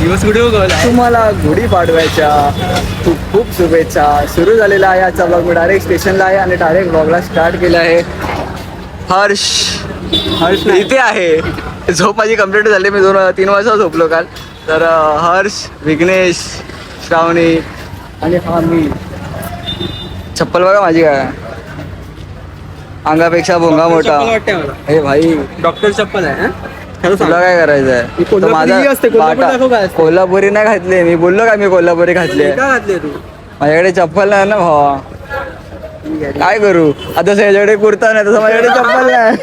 तुम्हाला गुढीपाडव्याच्या खूप खूप शुभेच्छा. सुरू झालेला आहे आजचा ब्लॉग. मी डायरेक्ट स्टेशनला आहे आणि डायरेक्ट ब्लॉगला स्टार्ट केलं आहे. हर्ष इथे आहे. झोप माझी कंप्लीट झाली. मी 2-3 वाजता झोपलो काल. तर हर्ष, विघ्नेश, श्रावणी आणि हा मी. चप्पल बघा माझी काय अंगापेक्षा भोंगा मोठा. हे भाई डॉक्टर चप्पल आहे. तुला काय करायचं आहे? माझा कोल्हापुरी नाही घातली. मी बोललो का मी कोल्हापुरी घातली? माझ्याकडे चप्पल नाही ना भावा. काय करू आता? याच्याकडे कुर्ता नाही तसं माझ्याकडे चप्पल नाही.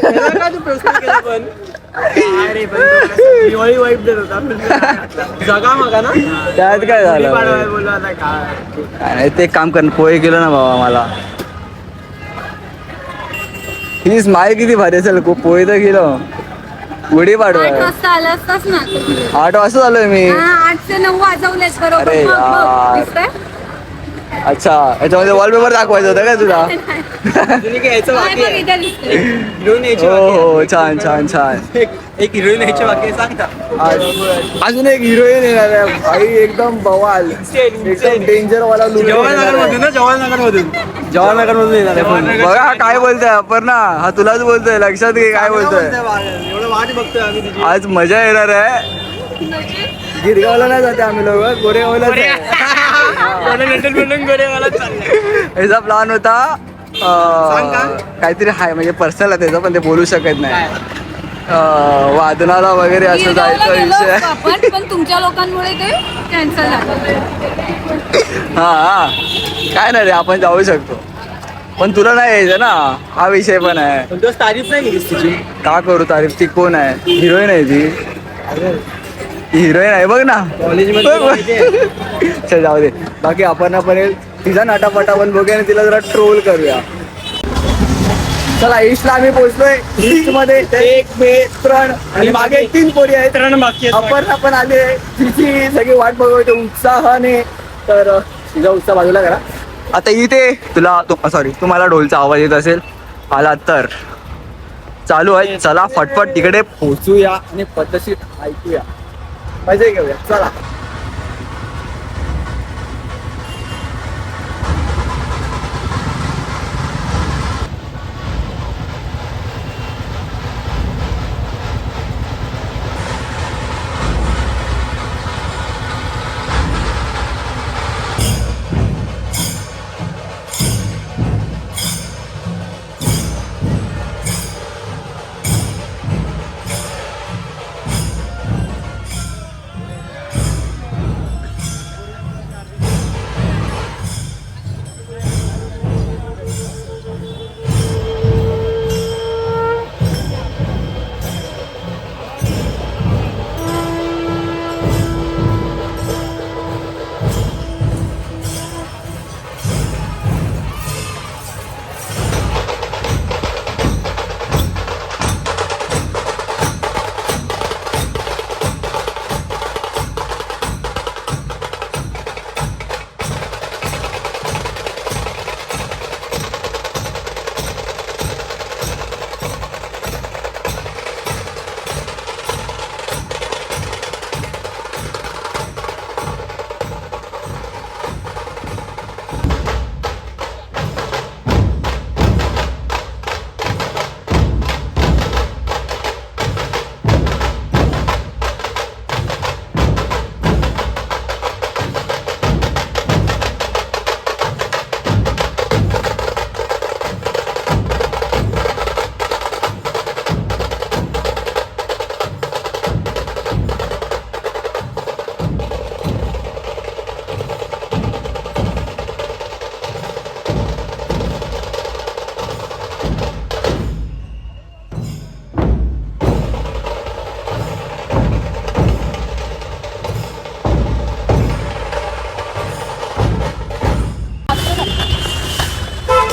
त्यात काय झालं? काय नाही ते काम कर. पोहे केलं ना भावा मला. ही स्माईल किती भारी असेल. पोहे तर केलं. गुढी पाडवा 8 वाजता आला असतास ना. 8 वाजता आलोय मी. 8 ते 9 वाजवलेच बरोबर. अरे यार. अच्छा याच्यामध्ये वॉलपेपर दाखवायचं होतं काय तुला? हो हो छान छान छान. एक हिरोईन यायची बाकी सांगता. अजून एक हिरोईन येणार आहे भाई. एकदम बवाल एकदम डेंजर वाला. जवाहरनगर मधून येणार आहे. बघा हा काय बोलतोय अपर्णा. हा तुलाच बोलतोय. लक्षात घे काय बोलतोय. एवढं वाट बघतोय आम्ही. आज मजा येणार आहे. गिरगावला नाही जाते आम्ही लोक. गोरेगावला याचा प्लॅन होता. काहीतरी हाय म्हणजे पर्सनल आहे त्याचा पण ते बोलू शकत नाही. वादनाला वगैरे असं जायचं विषय. पण तुमच्या लोकांमुळे ते कॅन्सल झालं. हा काय नाही रे आपण जाऊ शकतो. पण तुला नाही यायचं ना. हा विषय पण आहे. तारीफ नाही केलीस तिची. का करू तारीफ? ती कोण आहे? हिरोईन आहे ती. हिरोईन आहे बघ ना कॉलेजमध्ये. चल जाऊ दे. बाकी आपण तिचा नाटापाटा पण बघूया आणि तिला जरा ट्रोल करूया. चला ईस्टला आम्ही पोहोचलोय. ईस्ट मध्ये 1, 2, 3 आणि मागे 3 पोरी आहेत. 3 बाकी आहेत. अपर्णा पण आले. तिची सगळी वाट बघत उत्साहाने. तर तिचा उत्साह बाजूला करा. आता इथे तुम्हाला ढोलचा आवाज येत असेल. आला तर चालू आहे. चला फटफट तिकडे पोहोचूया आणि पद्धतशीर ऐकूया. मजा घेऊया. चला.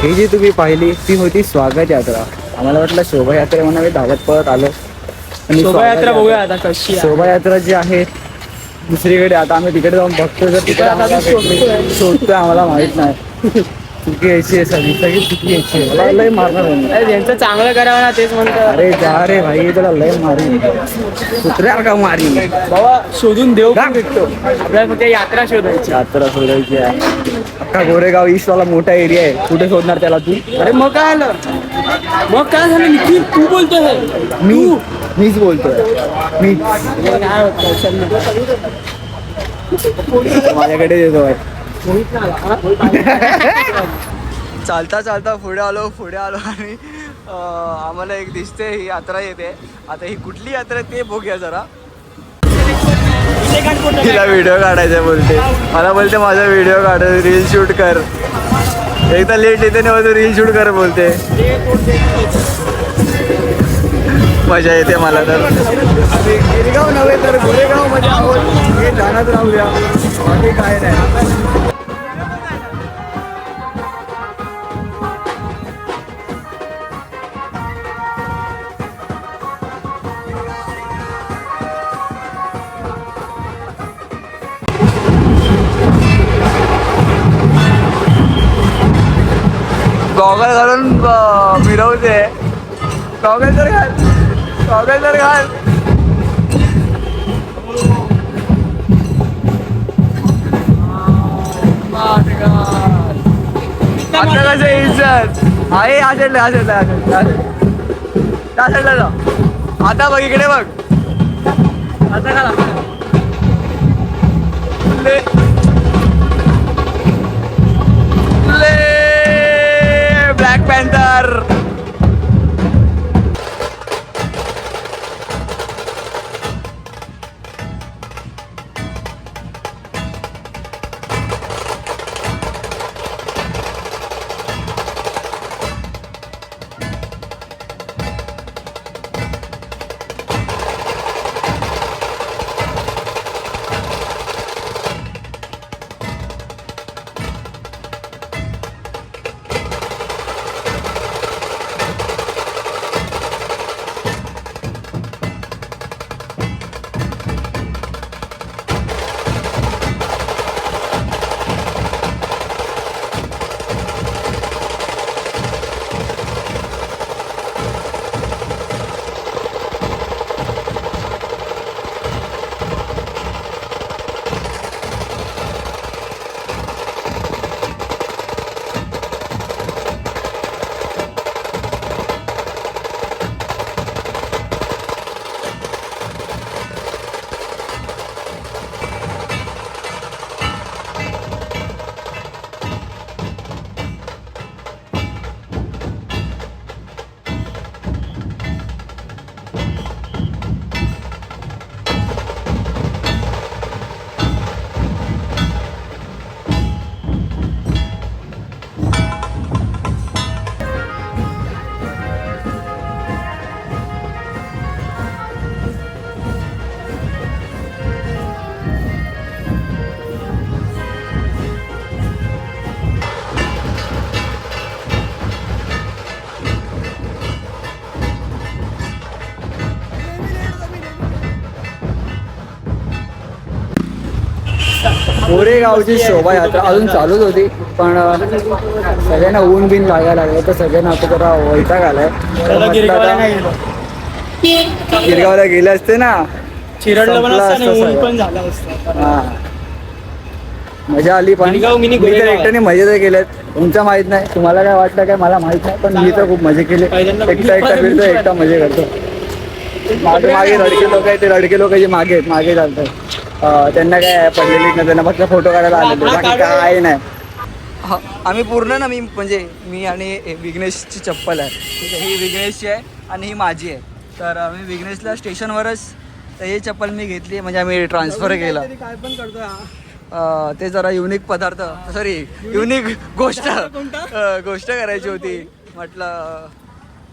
ही जी तुम्ही पाहिली ती होती स्वागत यात्रा. आम्हाला वाटलं शोभायात्रा म्हणून आम्ही धावत पळत आलो. आणि शोभायात्रा बघूया आता कशी. शोभायात्रा जी आहे दुसरीकडे. आता आम्ही तिकडे जाऊन बघतो. जर तिकडे शोधतोय आम्हाला माहित नाही. चुकी यायची आहे सगळी सगळी चुकी यायची आहे. मला लय मारणार आहे. अरे ज्यांचं चांगलं करावं ना तेच म्हणतात. अरे जा रे भाई तुला लय मारी कुत्र्या का मारी बाबा शोधून देव पण भेटतो. आपल्याला फक्त यात्रा शोधायची. यात्रा शोधायची आहे. अख्खा गोरेगाव ईस्ट वाला मोठा एरिया आहे. कुठे शोधणार त्याला तू? अरे मग काय आलं मग काय झालं निखिल तू बोलतोय मीच बोलतोय मीच काय होतं चल ना. माझ्याकडे येतो आहे. मोहित ना आला, हा? चालता चालता पुढे आलो आणि आम्हाला एक दिसते ही यात्रा येते. आता ही कुठली यात्रा आहे ते बघूया जरा. तिला व्हिडिओ काढायचा बोलते. मला बोलते माझा व्हिडिओ काढ रील शूट कर. एकदा लेट येते ना तू रील शूट कर बोलते. मजा येते मला तर. आम्ही गिरगाव नव्हे तर गोरेगाव मध्ये आहोत. हे जाणत राहूया बाकी काय नाही. गॉगल घालून मिरवते. गॉगल तर घाल. आता कसं इज्जत आहे. या साईडला जा. आता बघ इकडे बघ. आता का ब्लॅक पॅन्थर. गोरेगावची शोभायात्रा अजून चालूच होती पण सगळ्यांना ऊन बिन लागायला लागलं तर सगळ्यांना आता जरा वैताग आलाय. गिरगावला गेले असते ना चिरडलं पण संपलं असतं आणि असतं ऊन सगळं. पण झालं असतं. हा मजा आली पण गिरगाव मिनी मी तर गोरेगाव आहे. एकट्याने मजा तर केल्यात. तुमचं माहित नाही तुम्हाला काय वाटतं काय मला माहित नाही पण मी तर खूप मजा केली. पहिल्यांदा एकटा फिरतो एकटा मजा करतो. मागे मागे रडके लोक आहेत ते रडके लोक जे मागे आहेत मागे चालतात. त्यांना काय पडलेली नाही त्यांना फक्त फोटो काढायला आलेले बाकी काय नाही. आम्ही पूर्ण ना म्हणजे मी आणि विघ्नेशची चप्पल आहे ठीक आहे. ही विघ्नेशची आहे आणि ही माझी आहे. तर आम्ही विघ्नेशला स्टेशनवरच तर ही चप्पल मी घेतली म्हणजे आम्ही ट्रान्सफर केला. काय पण करतो ते जरा युनिक पदार्थ सॉरी युनिक गोष्ट करायची होती. म्हटलं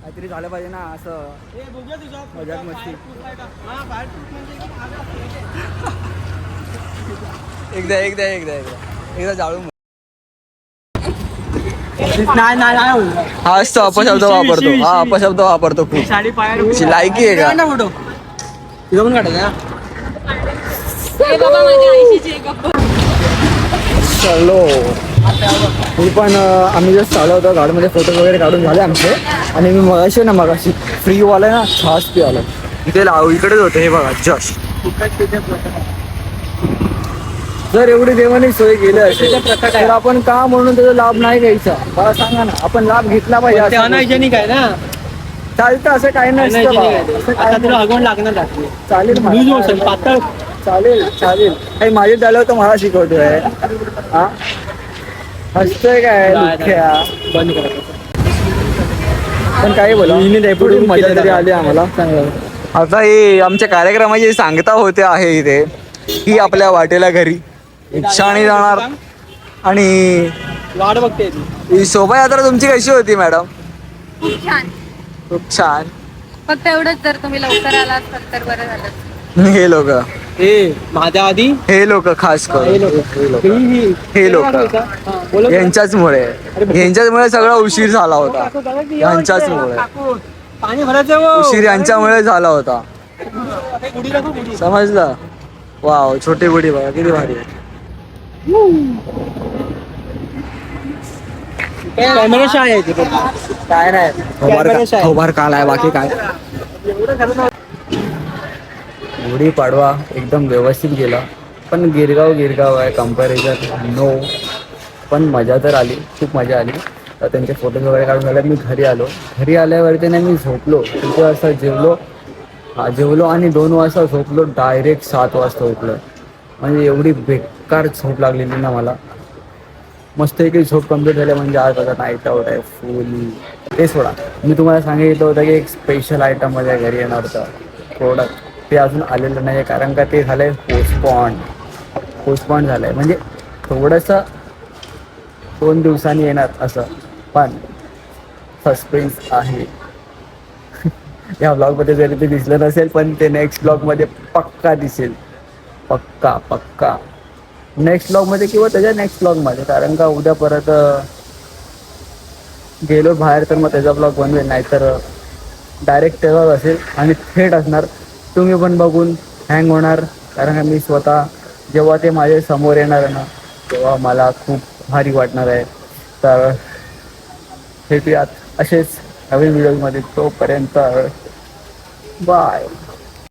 काहीतरी झालं पाहिजे ना असं मजाक मस्ती. एकदा जाळू. हा असतो अपशब्द वापरतो. हा अपशब्द वापरतो खूप. साडी पायावर लायकी आहे का फोटो तुझा पण काढायचा. हे बाबा माझ्या आईशीची एक गप्पा. चलो मी पण आम्ही जस्ट चालू होतो गाडीमध्ये फोटो वगैरे काढून झाले आमचे आणि मी मगाशी फ्रीवाला ना छास पिवाला इथे इकडेच होते हे बघा जस्ट. जर एवढी देवानी सोय केली असेल तर आपण का म्हणून त्याचा लाभ नाही घ्यायचा मला सांगा ना. आपण लाभ घेतला पाहिजे ते असं अनहायजेनिक आहे ना. चालतं असं काही नसतं Unhygienic बा. आहे असं ते. काही आता तुला नाही. हगवण लागणार लागते. चालेल मला. लूज मोशन पातळ. चालेल काही माझे झालं तर मला शिकवतोय हा हसतोय काय दुःख्या. बंद करायचं. पण काही बोला पुढे मजा तरी आली आम्हाला. आता हे आमच्या कार्यक्रमाची सांगता होते आहे इथे ही आपल्या वाटेला घरी रिक्षाने जाणार आणि वाट बघते ती. ही शोभायात्रा तुमची कशी होती मॅडम? खूप छान. खूप छान. फक्त एवढंच जर तुम्ही लवकर आलात तर बरं झालं. हे लोक ए माझ्या आधी हे लोक खास हे करून लोक हे लोक यांच्याचमुळे सगळा उशीर झाला होता. यांच्याचमुळे पाणी भरायचं वो. उशीर यांच्यामुळे झाला होता हे गुढी दाखव, गुढी. समजलं. वाव छोटी गुढी बघा किती भारी आहे. कॅमेरा शाय आहे तिथे. काय नाही कॅमेरा शाही. थोबार काल आहे बाकी काय. गुढी पाडवा एकदम व्यवस्थित गेला पण गिरगाव आहे कम्पॅरिझन नो. पण मजा तर आली खूप मजा आली. तर त्यांचे फोटोज वगैरे काढून झाले. मी घरी आल्यावरती ना मी झोपलो 2 वाजता जेवलो आणि 2 वाजता झोपलो. डायरेक्ट 7 वाजता उठलो. म्हणजे एवढी बेकार झोप लागलेली ना मला. मस्त एक झोप कंप्लीट झाली म्हणजे आज आता नाईट आउट आहे फुल. ते सोडा मी तुम्हाला सांगितलं होतं की एक स्पेशल आयटम माझ्या घरी येणार होतं प्रोडक्ट. ते अजून आलेलं नाही आहे कारण का ते झालं आहे पोस्टपॉन झालं आहे. म्हणजे थोडंसं 2 दिवसांनी येणार असं पण सस्पेन्स आहे. या ब्लॉगमध्ये जरी ते दिसलं नसेल पण ते नेक्स्ट ब्लॉगमध्ये पक्का दिसेल. पक्का नेक्स्ट ब्लॉगमध्ये किंवा त्याच्या नेक्स्ट ब्लॉगमध्ये. कारण का उद्या परत गेलो बाहेर तर मग त्याचा ब्लॉग बनवेल. नाहीतर डायरेक्ट तेव्हा असेल आणि थेट असणार. तुम्ही पण बघून हँग होणार कारण का मी स्वतः जेव्हा ते माझ्या समोर येणार आहे ना तेव्हा मला खूप भारी वाटणार आहे. तर भेटूयात असेच नवीन व्हिडिओमध्ये. तोपर्यंत बाय.